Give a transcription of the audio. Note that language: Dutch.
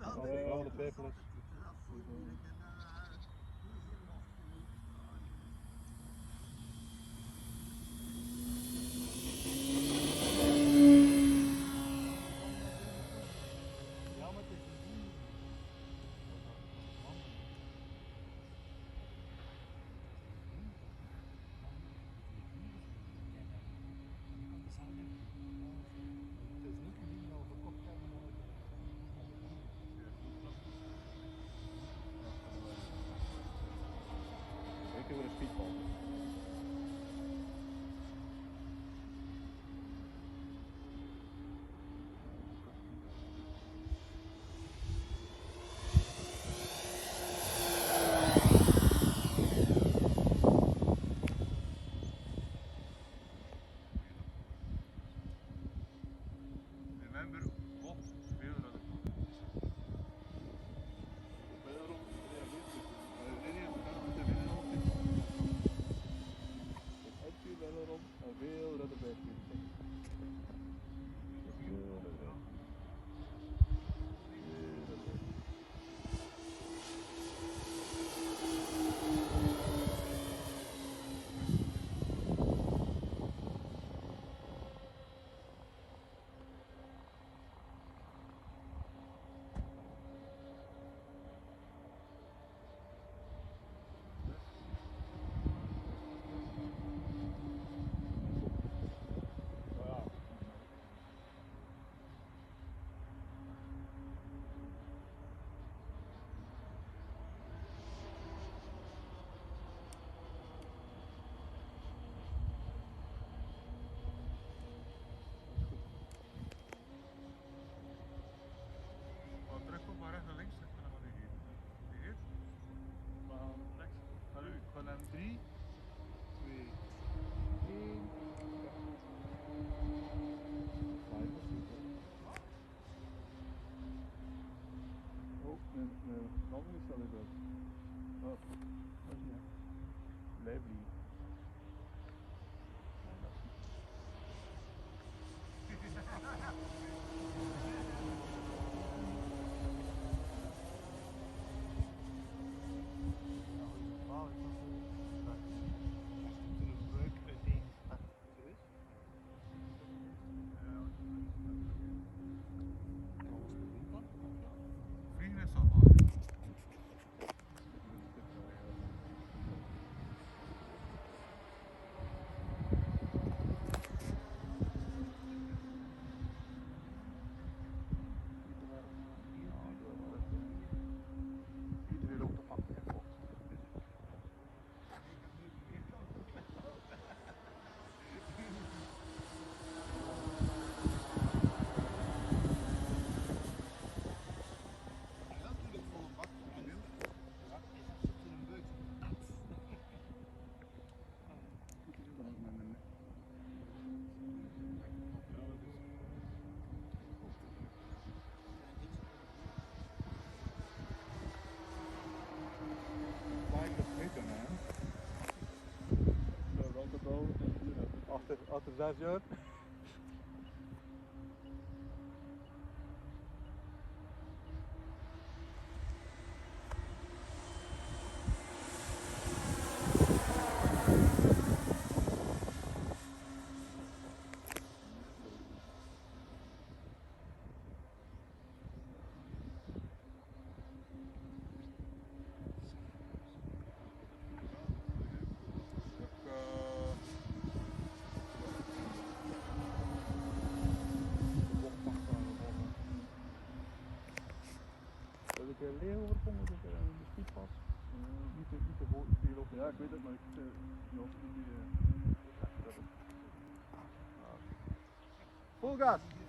Vooral de peperles. With a speedball. Remember what veel dat het veel dat erbij van hem 3, 2, 1. Oh, mijn landing is al even uit. Oh, dat is niet. Blijf liegen. Vliegen is al mooi. Iedereen op de pak. Achter 6 jaar. Leeuw overkomen, dus de speedpas. Niet te veel op. Ja, ik weet het, maar ik die. Full gas!